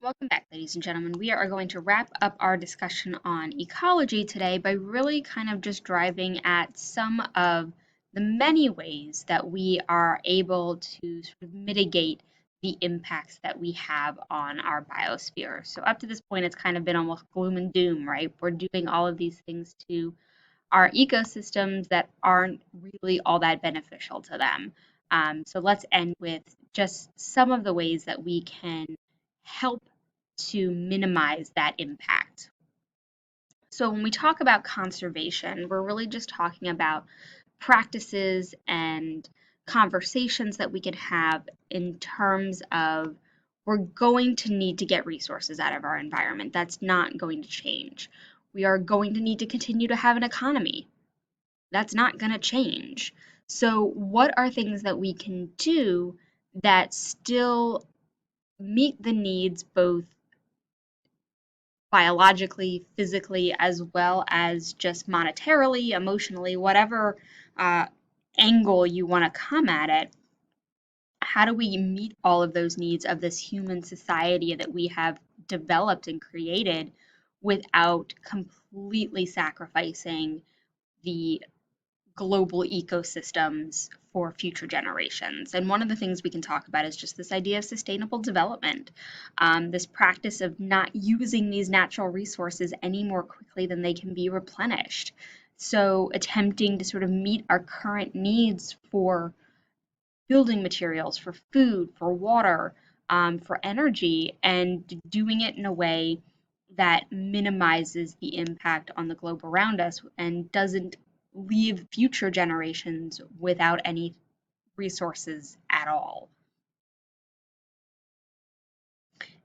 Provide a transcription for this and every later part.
Welcome back, ladies and gentlemen. We are going to wrap up our discussion on ecology today by really kind of just driving at some of the many ways that we are able to sort of mitigate the impacts that we have on our biosphere. So, up to this point, it's kind of been almost gloom and doom, right? We're doing all of these things to our ecosystems that aren't really all that beneficial to them. So, let's end with just some of the ways that we can help to minimize that impact. So when we talk about conservation, we're really just talking about practices and conversations that we can have in terms of we're going to need to get resources out of our environment. That's not going to change. We are going to need to continue to have an economy. That's not going to change. So, what are things that we can do that still meet the needs both biologically, physically, as well as just monetarily, emotionally, whatever uh, angle you want to come at it? How do we meet all of those needs of this human society that we have developed and created without completely sacrificing the global ecosystems for future generations? And one of the things we can talk about is just this idea of sustainable development, this practice of not using these natural resources any more quickly than they can be replenished. So, attempting to sort of meet our current needs for building materials, for food, for water, for energy, and doing it in a way that minimizes the impact on the globe around us and doesn't leave future generations without any resources at all.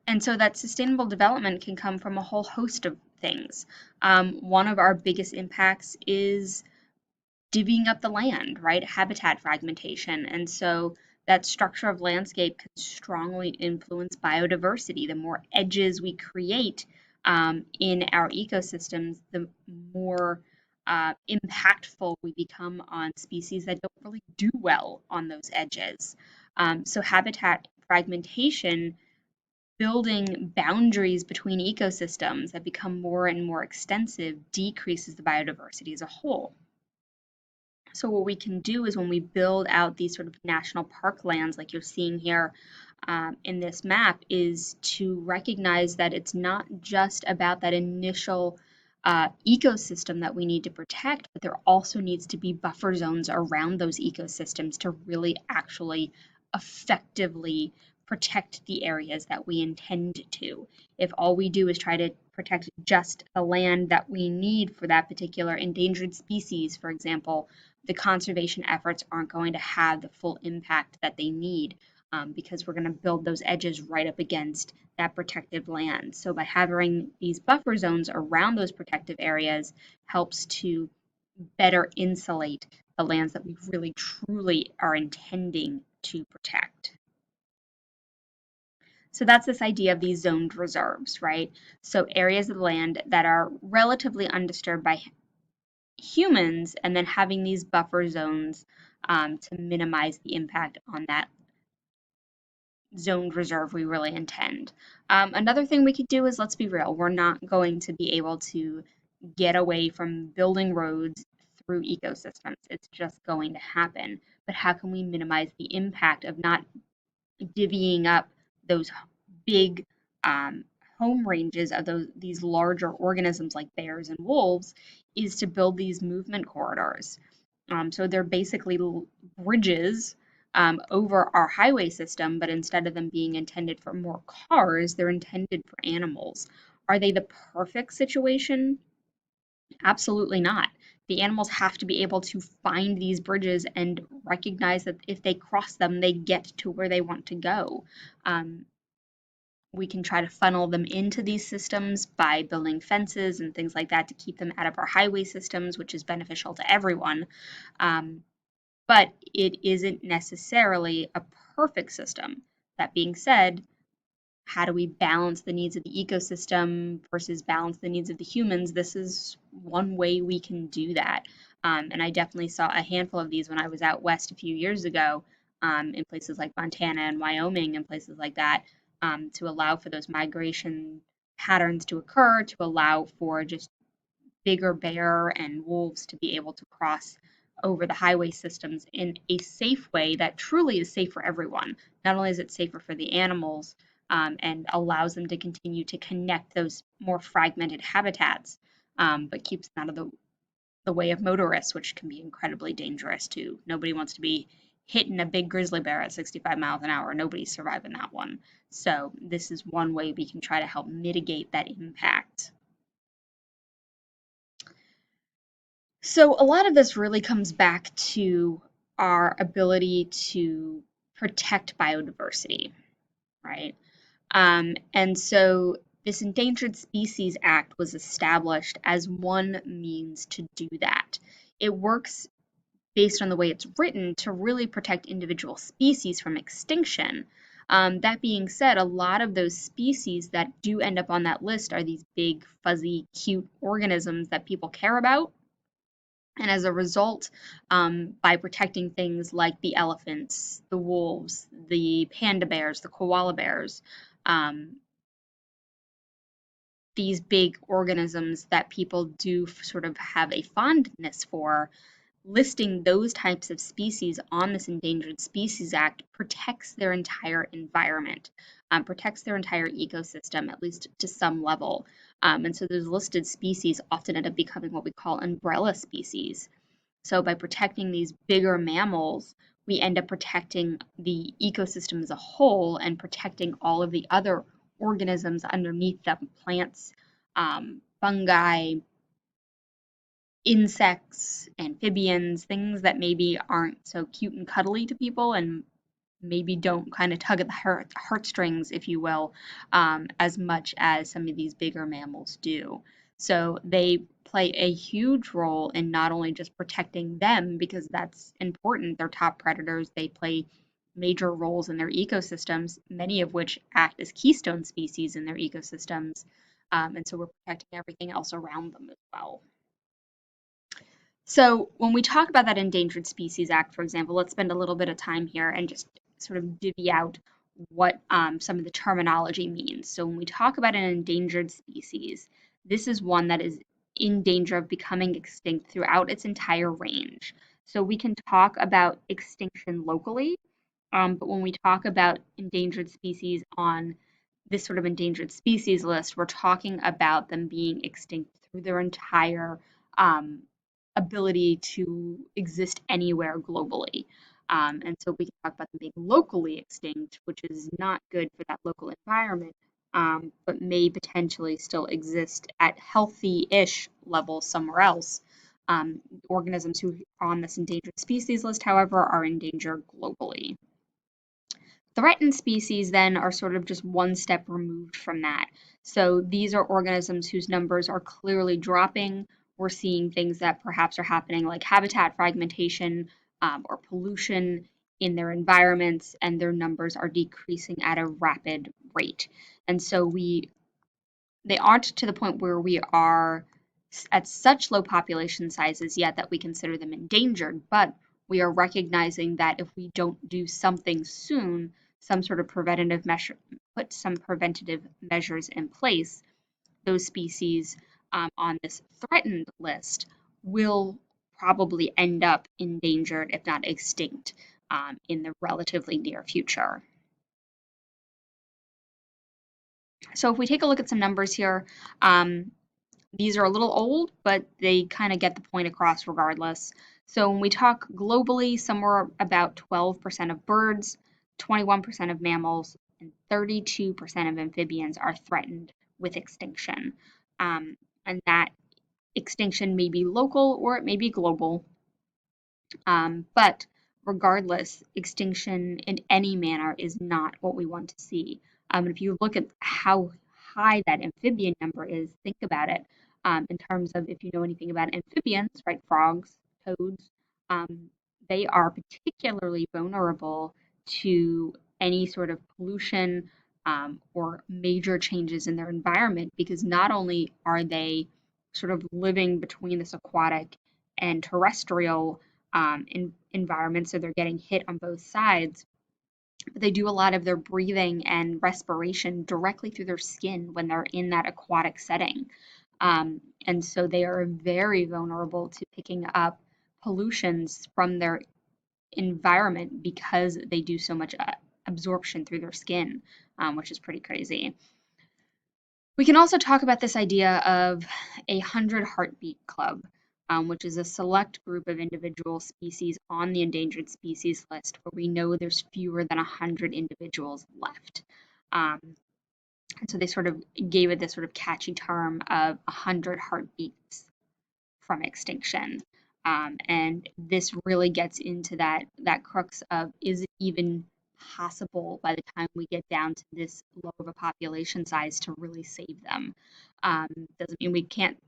And so that sustainable development can come from a whole host of things. One of our biggest impacts is divvying up the land, right? Habitat fragmentation. And so that structure of landscape can strongly influence biodiversity. The more edges we create in our ecosystems, the more impactful we become on species that don't really do well on those edges. So habitat fragmentation, building boundaries between ecosystems that become more and more extensive, decreases the biodiversity as a whole. So what we can do is when we build out these sort of national park lands, like you're seeing here in this map, is to recognize that it's not just about that initial ecosystem that we need to protect, but there also needs to be buffer zones around those ecosystems to really actually effectively protect the areas that we intend to. If all we do is try to protect just the land that we need for that particular endangered species, for example, the conservation efforts aren't going to have the full impact that they need, because we're going to build those edges right up against that protected land. So by having these buffer zones around those protective areas helps to better insulate the lands that we really truly are intending to protect. So that's this idea of these zoned reserves, right? So areas of land that are relatively undisturbed by humans, and then having these buffer zones to minimize the impact on that zoned reserve we really intend. Another thing we could do is, let's be real, we're not going to be able to get away from building roads through ecosystems. It's just going to happen. But how can we minimize the impact of not divvying up those big um, home ranges of these larger organisms like bears and wolves, is to build these movement corridors. So they're basically bridges over our highway system, but instead of them being intended for more cars, they're intended for animals. Are they the perfect situation? Absolutely not. The animals have to be able to find these bridges and recognize that if they cross them, they get to where they want to go. Um, we can try to funnel them into these systems by building fences and things like that to keep them out of our highway systems, which is beneficial to everyone. Um, but it isn't necessarily a perfect system. That being said, how do we balance the needs of the ecosystem versus balance the needs of the humans? This is one way we can do that. And I definitely saw a handful of these when I was out west a few years ago, in places like Montana and Wyoming and places like that. to allow for those migration patterns to occur, to allow for just bigger bear and wolves to be able to cross over the highway systems in a safe way that truly is safe for everyone. Not only is it safer for the animals, and allows them to continue to connect those more fragmented habitats, but keeps them out of the way of motorists, which can be incredibly dangerous too. Nobody wants to be hitting a big grizzly bear at 65 miles an hour. Nobody's surviving that one. So this is one way we can try to help mitigate that impact. So a lot of this really comes back to our ability to protect biodiversity, right? And so this Endangered Species Act was established as one means to do that. It works based on the way it's written to really protect individual species from extinction. That being said, a lot of those species that do end up on that list are these big, fuzzy, cute organisms that people care about. And as a result, by protecting things like the elephants, the wolves, the panda bears, the koala bears, um, these big organisms that people do sort of have a fondness for, listing those types of species on this Endangered Species Act protects their entire environment, protects their entire ecosystem, at least to some level. And so those listed species often end up becoming what we call umbrella species. So by protecting these bigger mammals, we end up protecting the ecosystem as a whole and protecting all of the other organisms underneath them, plants, fungi, insects, amphibians, things that maybe aren't so cute and cuddly to people and maybe don't kind of tug at the heartstrings, if you will, as much as some of these bigger mammals do. So they play a huge role in not only just protecting them, because that's important, they're top predators, they play major roles in their ecosystems, many of which act as keystone species in their ecosystems. And so we're protecting everything else around them as well. So when we talk about that Endangered Species Act, for example, let's spend a little bit of time here and just sort of divvy out what some of the terminology means. So when we talk about an endangered species, this is one that is in danger of becoming extinct throughout its entire range. So we can talk about extinction locally, but when we talk about endangered species on this sort of endangered species list, we're talking about them being extinct through their entire um, ability to exist anywhere globally. And so we can talk about them being locally extinct, which is not good for that local environment, but may potentially still exist at healthy-ish levels somewhere else. Organisms who are on this endangered species list, however, are endangered globally. Threatened species then are sort of just one step removed from that. So these are organisms whose numbers are clearly dropping. We're seeing things that perhaps are happening like habitat fragmentation, or pollution in their environments, and their numbers are decreasing at a rapid rate. And so they aren't to the point where we are at such low population sizes yet that we consider them endangered, but we are recognizing that if we don't do something soon, some sort of preventative measure, put some preventative measures in place, those species on this threatened list will probably end up endangered, if not extinct, in the relatively near future. So if we take a look at some numbers here, these are a little old, but they kind of get the point across regardless. So when we talk globally, somewhere about 12% of birds, 21% of mammals, and 32% of amphibians are threatened with extinction. And that extinction may be local or it may be global. But regardless, extinction in any manner is not what we want to see. And if you look at how high that amphibian number is, think about it in terms of if you know anything about amphibians, right? Frogs, toads, um, they are particularly vulnerable to any sort of pollution or major changes in their environment because not only are they sort of living between this aquatic and terrestrial environment, so they're getting hit on both sides. But they do a lot of their breathing and respiration directly through their skin when they're in that aquatic setting. And so they are very vulnerable to picking up pollutions from their environment because they do so much absorption through their skin, which is pretty crazy. We can also talk about this idea of a 100 heartbeat club, which is a select group of individual species on the endangered species list where we know there's fewer than 100 individuals left. Um, and so they sort of gave it this sort of catchy term of 100 heartbeats from extinction. And this really gets into that crux of, is it even possible by the time we get down to this low of a population size to really save them? Doesn't mean we can't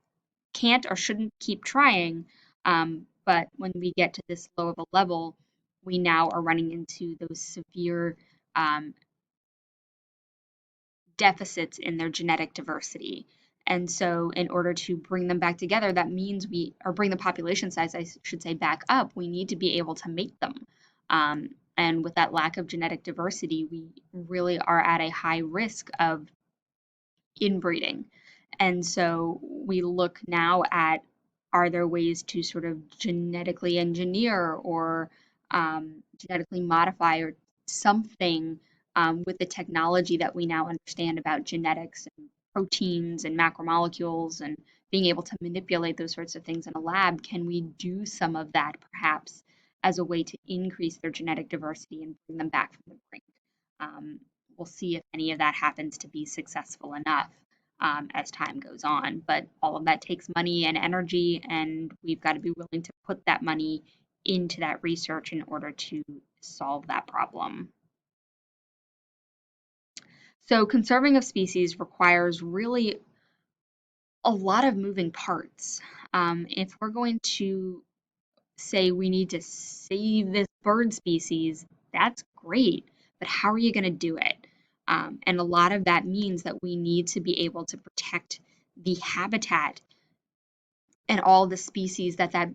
or shouldn't keep trying, but when we get to this low of a level, we now are running into those severe um, deficits in their genetic diversity. And so, in order to bring them back together, that means or bring the population size, I should say, back up, we need to be able to mate them. And with that lack of genetic diversity, we really are at a high risk of inbreeding. And so we look now at, are there ways to sort of genetically engineer or genetically modify or something with the technology that we now understand about genetics and proteins and macromolecules and being able to manipulate those sorts of things in a lab? Can we do some of that perhaps as a way to increase their genetic diversity and bring them back from the brink? Um, we'll see if any of that happens to be successful enough as time goes on. But all of that takes money and energy, and we've got to be willing to put that money into that research in order to solve that problem. So, conserving of species requires really a lot of moving parts. If we're going to say we need to save this bird species, that's great, but how are you going to do it? And a lot of that means that we need to be able to protect the habitat and all the species that that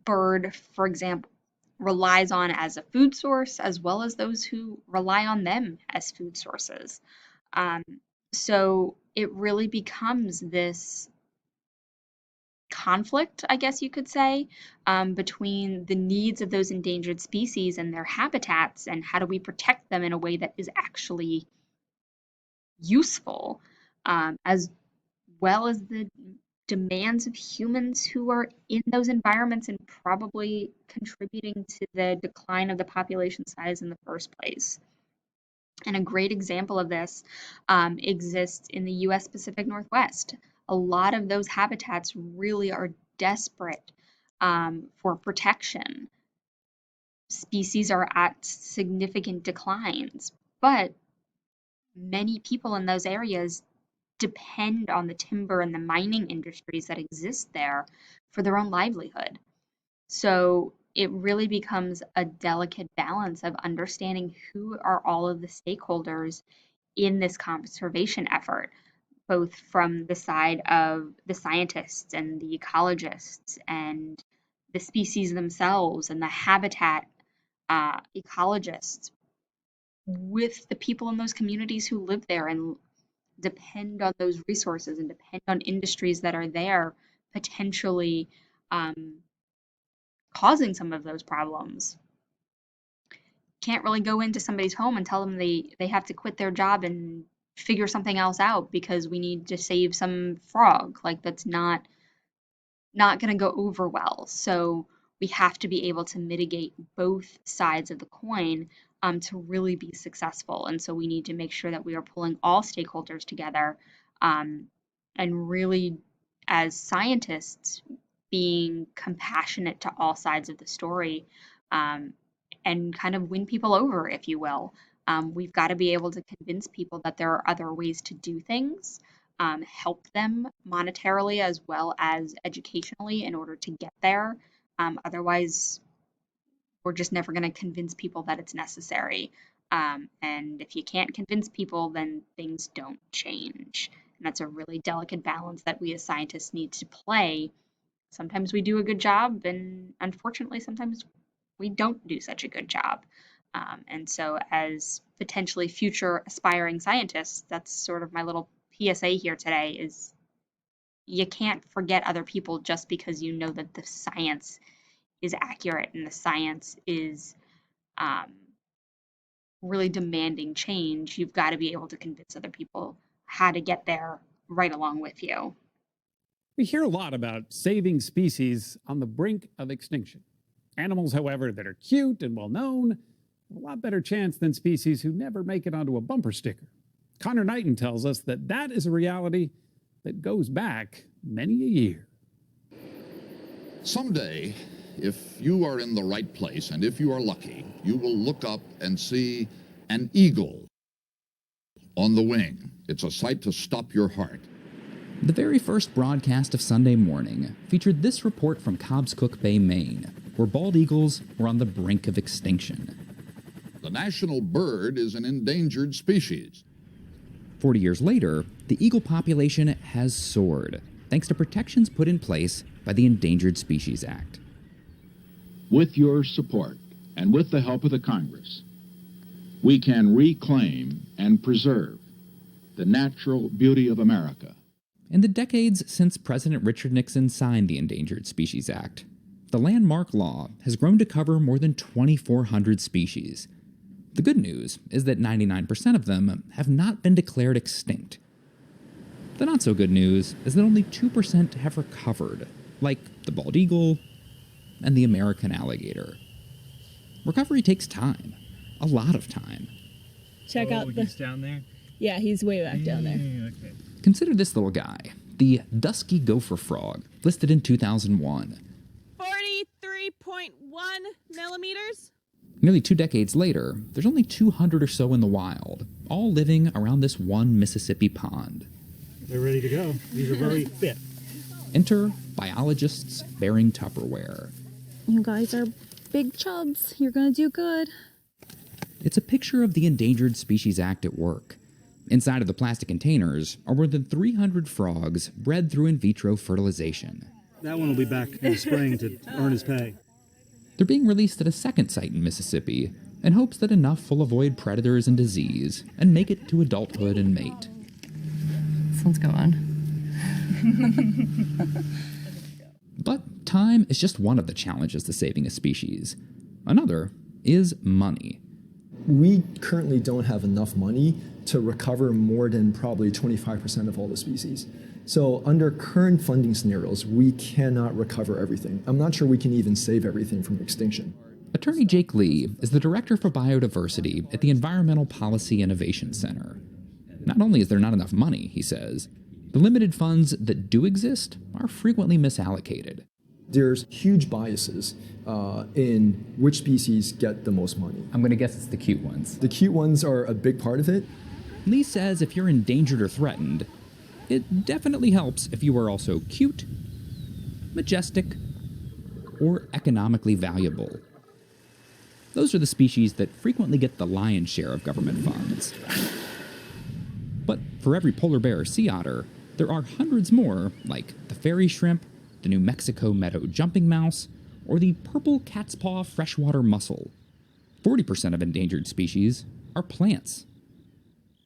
bird, for example, relies on as a food source, as well as those who rely on them as food sources. Um, so it really becomes this conflict, I guess you could say, between the needs of those endangered species and their habitats, and how do we protect them in a way that is actually useful, as well as the demands of humans who are in those environments and probably contributing to the decline of the population size in the first place. And a great example of this exists in the US Pacific Northwest. A lot of those habitats really are desperate for protection. Species are at significant declines, but many people in those areas depend on the timber and the mining industries that exist there for their own livelihood. So it really becomes a delicate balance of understanding who are all of the stakeholders in this conservation effort, both from the side of the scientists and the ecologists and the species themselves and the habitat ecologists, with the people in those communities who live there and depend on those resources and depend on industries that are there potentially um, causing some of those problems. Can't really go into somebody's home and tell them they have to quit their job and figure something else out because we need to save some frog. Like that's not going to go over well. So we have to be able to mitigate both sides of the coin to really be successful. And so we need to make sure that we are pulling all stakeholders together um, and really, as scientists, being compassionate to all sides of the story um, and kind of win people over, if you will. We've got to be able to convince people that there are other ways to do things, help them monetarily as well as educationally in order to get there. Otherwise, we're just never going to convince people that it's necessary. And if you can't convince people, then things don't change. And that's a really delicate balance that we as scientists need to play. Sometimes we do a good job, and unfortunately, sometimes we don't do such a good job. And so as potentially future aspiring scientists, that's sort of my little PSA here today is you can't forget other people just because you know that the science is accurate and the science is um, really demanding change. You've got to be able to convince other people how to get there right along with you. We hear a lot about saving species on the brink of extinction. Animals, however, that are cute and well known have a lot better chance than species who never make it onto a bumper sticker. Connor Knighton tells us that that is a reality that goes back many a year. Someday, if you are in the right place and if you are lucky, you will look up and see an eagle on the wing. It's a sight to stop your heart. The very first broadcast of Sunday Morning featured this report from Cobscook Bay, Maine, where bald eagles were on the brink of extinction. The national bird is an endangered species. 40 years later, the eagle population has soared, thanks to protections put in place by the Endangered Species Act. With your support and with the help of the Congress, we can reclaim and preserve the natural beauty of America. In the decades since President Richard Nixon signed the Endangered Species Act, the landmark law has grown to cover more than 2,400 species. The good news is that 99% of them have not been declared extinct. The not-so-good news is that only 2% have recovered, like the bald eagle and the American alligator. Recovery takes time, a lot of time. Check out the... he's down there? Yeah, he's way back down there. Okay. Consider this little guy, the dusky gopher frog, listed in 2001. 43.1 millimeters? Nearly 2 decades later, there's only 200 or so in the wild, all living around this one Mississippi pond. They're ready to go. These are very fit. Enter biologists bearing Tupperware. You guys are big chubs. You're gonna do good. It's a picture of the Endangered Species Act at work. Inside of the plastic containers are more than 300 frogs bred through in vitro fertilization. That one will be back in the spring to earn his pay. They're being released at a second site in Mississippi in hopes that enough will avoid predators and disease and make it to adulthood and mate. This one's going. But time is just one of the challenges to saving a species. Another is money. We currently don't have enough money to recover more than probably 25% of all the species. So under current funding scenarios, we cannot recover everything. I'm not sure we can even save everything from extinction. Attorney Jake Lee is the Director for Biodiversity at the Environmental Policy Innovation Center. Not only is there not enough money, he says, the limited funds that do exist are frequently misallocated. There's huge biases in which species get the most money. I'm going to guess it's the cute ones. The cute ones are a big part of it. Lee says if you're endangered or threatened, it definitely helps if you are also cute, majestic, or economically valuable. Those are the species that frequently get the lion's share of government funds. But for every polar bear or sea otter, there are hundreds more, like the fairy shrimp, the New Mexico meadow jumping mouse, or the purple cat's paw freshwater mussel. 40% of endangered species are plants.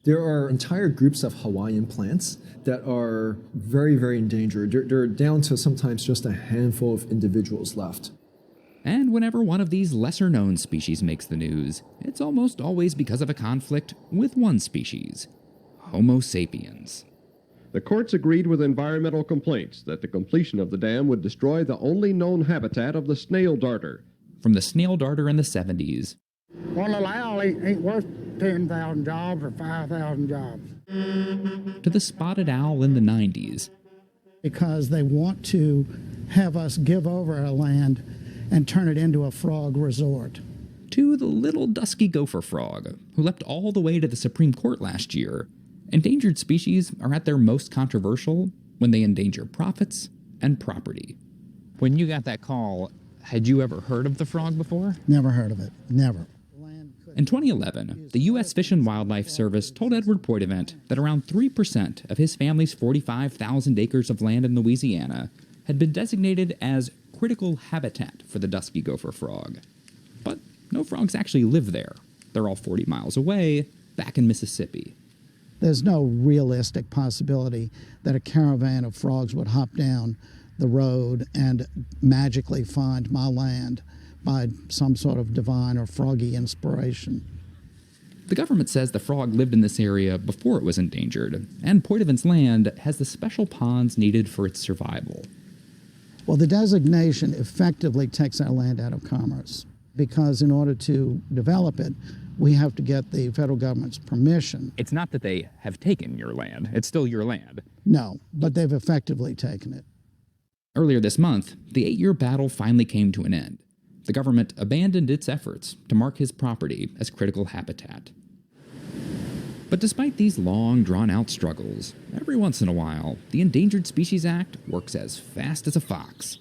There are entire groups of Hawaiian plants that are very, very endangered. They're down to sometimes just a handful of individuals left. And whenever one of these lesser-known species makes the news, it's almost always because of a conflict with one species, Homo sapiens. The courts agreed with environmental complaints that the completion of the dam would destroy the only known habitat of the snail darter. From the snail darter in the 70s. One little owl ain't worth 10,000 jobs or 5,000 jobs. To the spotted owl in the 90s. Because they want to have us give over our land and turn it into a frog resort. To the little dusky gopher frog, who leapt all the way to the Supreme Court last year. Endangered species are at their most controversial when they endanger profits and property. When you got that call, had you ever heard of the frog before? Never heard of it. Never. In 2011, the U.S. Fish and Wildlife Service told Edward Poitevent that around 3% of his family's 45,000 acres of land in Louisiana had been designated as critical habitat for the dusky gopher frog. But no frogs actually live there. They're all 40 miles away, back in Mississippi. There's no realistic possibility that a caravan of frogs would hop down the road and magically find my land by some sort of divine or froggy inspiration. The government says the frog lived in this area before it was endangered, and Point Evans land has the special ponds needed for its survival. Well, the designation effectively takes our land out of commerce, because in order to develop it, we have to get the federal government's permission. It's not that they have taken your land. It's still your land. No, but they've effectively taken it. Earlier this month, the 8-year battle finally came to an end. The government abandoned its efforts to mark his property as critical habitat. But despite these long, drawn-out struggles, every once in a while, the Endangered Species Act works as fast as a fox.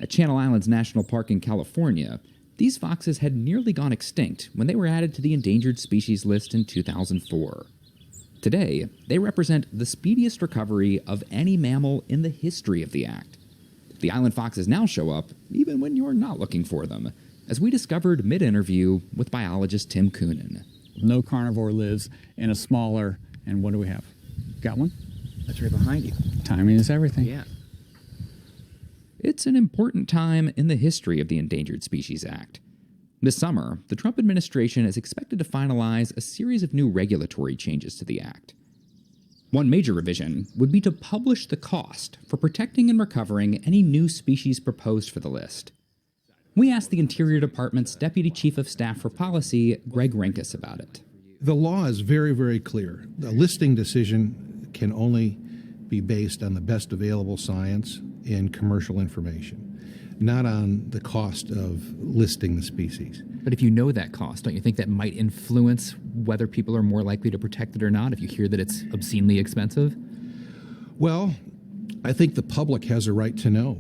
At Channel Islands National Park in California, these foxes had nearly gone extinct when they were added to the endangered species list in 2004. Today, they represent the speediest recovery of any mammal in the history of the act. The island foxes now show up even when you're not looking for them, as we discovered mid-interview with biologist Tim Coonan. No carnivore lives in a smaller, and what do we have? Got one? That's right behind you. Timing is everything. Yeah. It's an important time in the history of the Endangered Species Act. This summer, the Trump administration is expected to finalize a series of new regulatory changes to the act. One major revision would be to publish the cost for protecting and recovering any new species proposed for the list. We asked the Interior Department's Deputy Chief of Staff for Policy, Greg Rinkus, about it. The law is very, very clear. The listing decision can only be based on the best available science and commercial information, not on the cost of listing the species. But if you know that cost, don't you think that might influence whether people are more likely to protect it or not if you hear that it's obscenely expensive? Well, I think the public has a right to know.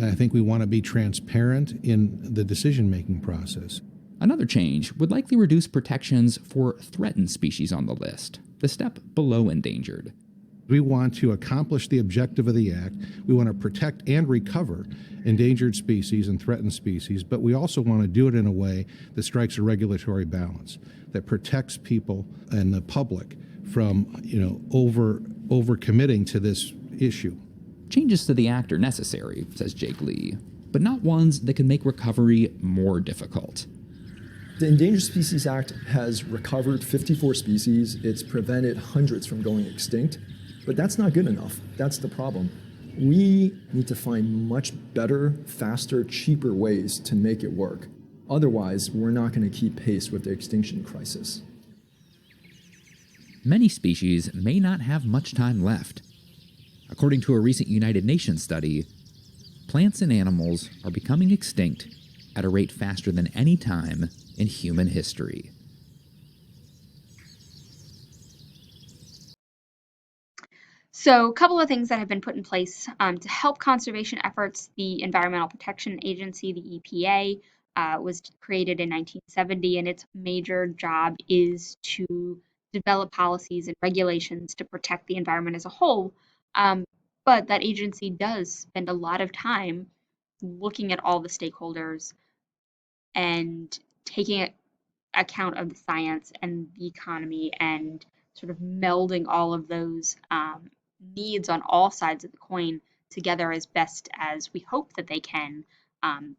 I think we want to be transparent in the decision-making process. Another change would likely reduce protections for threatened species on the list, the step below endangered. We want to accomplish the objective of the Act. We want to protect and recover endangered species and threatened species, but we also want to do it in a way that strikes a regulatory balance, that protects people and the public from, over committing to this issue. Changes to the act are necessary, says Jake Lee, but not ones that can make recovery more difficult. The Endangered Species Act has recovered 54 species. It's prevented hundreds from going extinct, but that's not good enough. That's the problem. We need to find much better, faster, cheaper ways to make it work. Otherwise, we're not going to keep pace with the extinction crisis. Many species may not have much time left. According to a recent United Nations study, plants and animals are becoming extinct at a rate faster than any time in human history. So a couple of things that have been put in place to help conservation efforts. The Environmental Protection Agency, the EPA, was created in 1970, and its major job is to develop policies and regulations to protect the environment as a whole. But that agency does spend a lot of time looking at all the stakeholders and taking account of the science and the economy and sort of melding all of those needs on all sides of the coin together as best as we hope that they can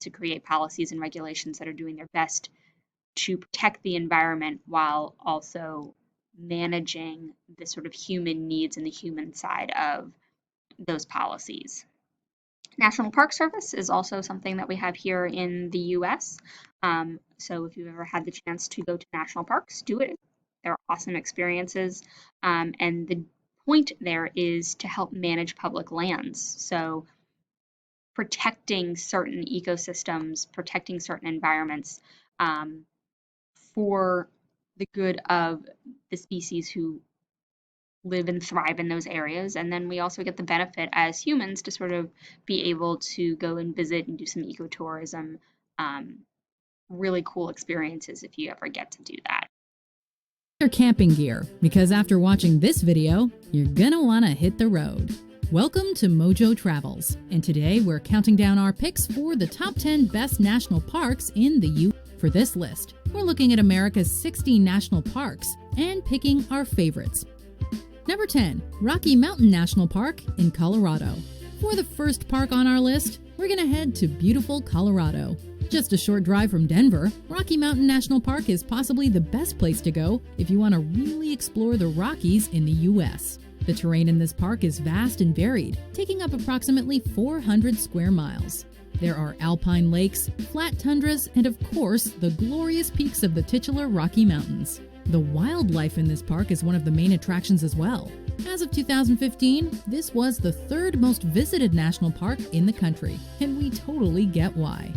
to create policies and regulations that are doing their best to protect the environment while also managing the sort of human needs and the human side of those policies. National Park Service is also something that we have here in the US. So if you've ever had the chance to go to national parks, do it. They're awesome experiences. And the point there is to help manage public lands. So protecting certain ecosystems, protecting certain environments for the good of the species who live and thrive in those areas. And then we also get the benefit as humans to sort of be able to go and visit and do some ecotourism. Really cool experiences if you ever get to do that. Your camping gear, because after watching this video, you're gonna wanna hit the road. Welcome to Mojo Travels, and today we're counting down our picks for the top 10 best national parks in the U.S. For this list, we're looking at America's 60 national parks and picking our favorites. Number 10, Rocky Mountain National Park in Colorado. For the first park on our list, we're going to head to beautiful Colorado. Just a short drive from Denver, Rocky Mountain National Park is possibly the best place to go if you want to really explore the Rockies in the U.S. The terrain in this park is vast and varied, taking up approximately 400 square miles. There are alpine lakes, flat tundras, and of course, the glorious peaks of the titular Rocky Mountains. The wildlife in this park is one of the main attractions as well. As of 2015, this was the third most visited national park in the country, and we totally get why.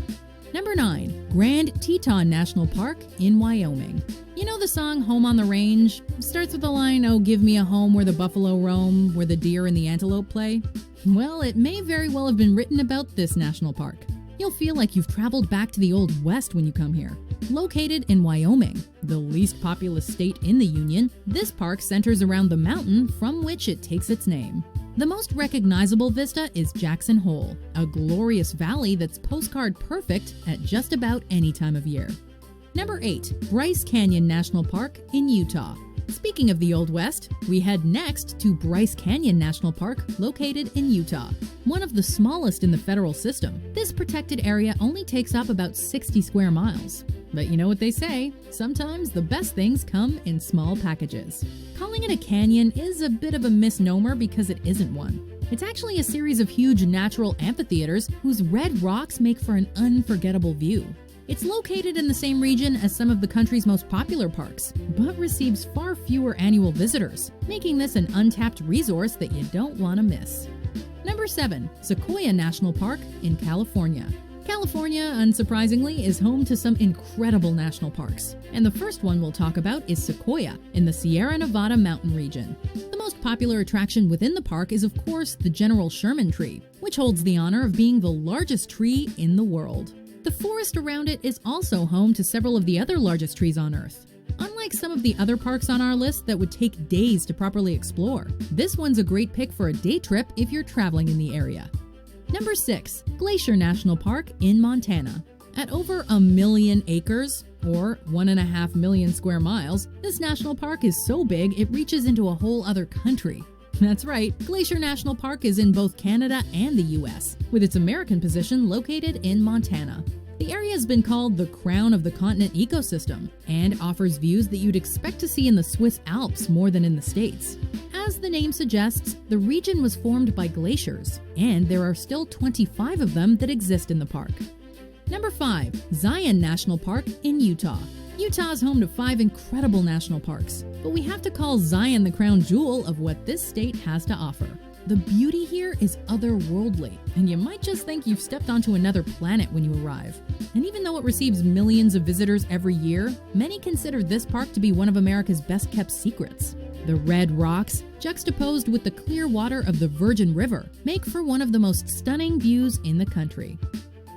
Number 9, Grand Teton National Park in Wyoming. You know the song Home on the Range? It starts with the line, "Oh, give me a home where the buffalo roam, where the deer and the antelope play." Well, it may very well have been written about this national park. You'll feel like you've traveled back to the Old West when you come here. Located in Wyoming, the least populous state in the Union, this park centers around the mountain from which it takes its name. The most recognizable vista is Jackson Hole, a glorious valley that's postcard perfect at just about any time of year. Number 8, Bryce Canyon National Park in Utah. Speaking of the Old West, we head next to Bryce Canyon National Park, located in Utah. One of the smallest in the federal system, this protected area only takes up about 60 square miles. But you know what they say, sometimes the best things come in small packages. Calling it a canyon is a bit of a misnomer because it isn't one. It's actually a series of huge natural amphitheaters whose red rocks make for an unforgettable view. It's located in the same region as some of the country's most popular parks, but receives far fewer annual visitors, making this an untapped resource that you don't want to miss. Number 7, Sequoia National Park in California. California, unsurprisingly, is home to some incredible national parks, and the first one we'll talk about is Sequoia in the Sierra Nevada mountain region. The most popular attraction within the park is, of course, the General Sherman tree, which holds the honor of being the largest tree in the world. The forest around it is also home to several of the other largest trees on Earth. Unlike some of the other parks on our list that would take days to properly explore, this one's a great pick for a day trip if you're traveling in the area. Number 6, Glacier National Park in Montana. At over 1 million acres, or 1.5 million square miles, this national park is so big it reaches into a whole other country. That's right, Glacier National Park is in both Canada and the US, with its American position located in Montana. The area has been called the crown of the continent ecosystem and offers views that you'd expect to see in the Swiss Alps more than in the States. As the name suggests, the region was formed by glaciers, and there are still 25 of them that exist in the park. Number 5, Zion National Park in Utah. Utah is home to 5 incredible national parks, but we have to call Zion the crown jewel of what this state has to offer. The beauty here is otherworldly, and you might just think you've stepped onto another planet when you arrive. And even though it receives millions of visitors every year, many consider this park to be one of America's best-kept secrets. The red rocks, juxtaposed with the clear water of the Virgin River, make for one of the most stunning views in the country.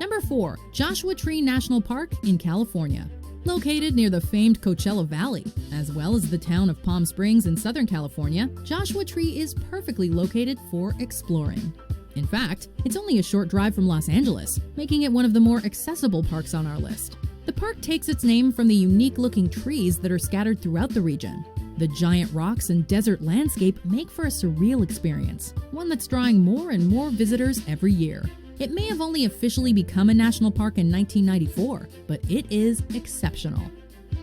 Number 4, Joshua Tree National Park in California. Located near the famed Coachella Valley, as well as the town of Palm Springs in Southern California, Joshua Tree is perfectly located for exploring. In fact, it's only a short drive from Los Angeles, making it one of the more accessible parks on our list. The park takes its name from the unique-looking trees that are scattered throughout the region. The giant rocks and desert landscape make for a surreal experience, one that's drawing more and more visitors every year. It may have only officially become a national park in 1994, but it is exceptional.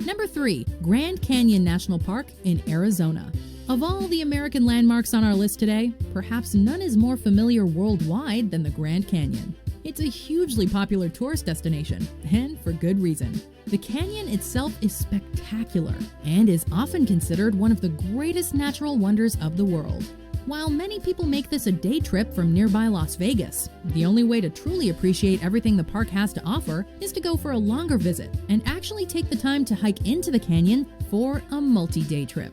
Number 3, Grand Canyon National Park in Arizona. Of all the American landmarks on our list today, perhaps none is more familiar worldwide than the Grand Canyon. It's a hugely popular tourist destination, and for good reason. The canyon itself is spectacular and is often considered one of the greatest natural wonders of the world. While many people make this a day trip from nearby Las Vegas, the only way to truly appreciate everything the park has to offer is to go for a longer visit and actually take the time to hike into the canyon for a multi-day trip.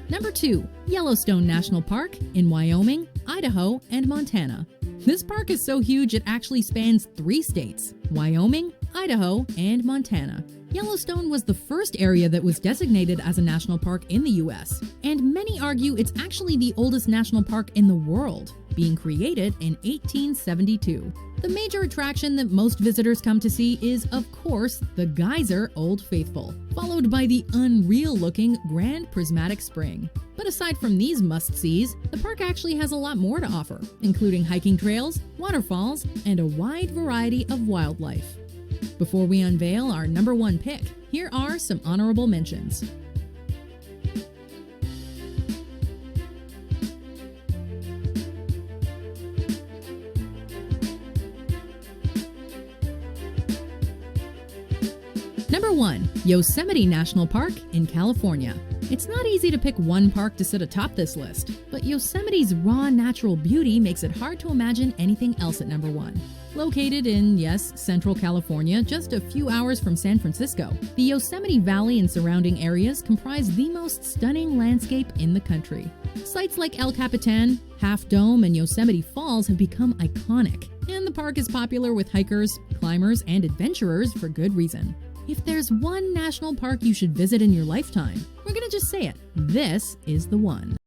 Number 2, Yellowstone National Park in Wyoming, Idaho, and Montana. This park is so huge it actually spans 3 states: Wyoming, Idaho, and Montana. Yellowstone was the first area that was designated as a national park in the US, and many argue it's actually the oldest national park in the world, being created in 1872. The major attraction that most visitors come to see is, of course, the geyser Old Faithful, followed by the unreal-looking Grand Prismatic Spring. But aside from these must-sees, the park actually has a lot more to offer, including hiking trails, waterfalls, and a wide variety of wildlife. Before we unveil our number one pick, here are some honorable mentions. Number 1. Yosemite National Park in California. It's not easy to pick one park to sit atop this list, but Yosemite's raw natural beauty makes it hard to imagine anything else at number 1. Located in, yes, Central California, just a few hours from San Francisco, the Yosemite Valley and surrounding areas comprise the most stunning landscape in the country. Sites like El Capitan, Half Dome, and Yosemite Falls have become iconic, and the park is popular with hikers, climbers, and adventurers for good reason. If there's one national park you should visit in your lifetime, we're gonna just say it. This is the one.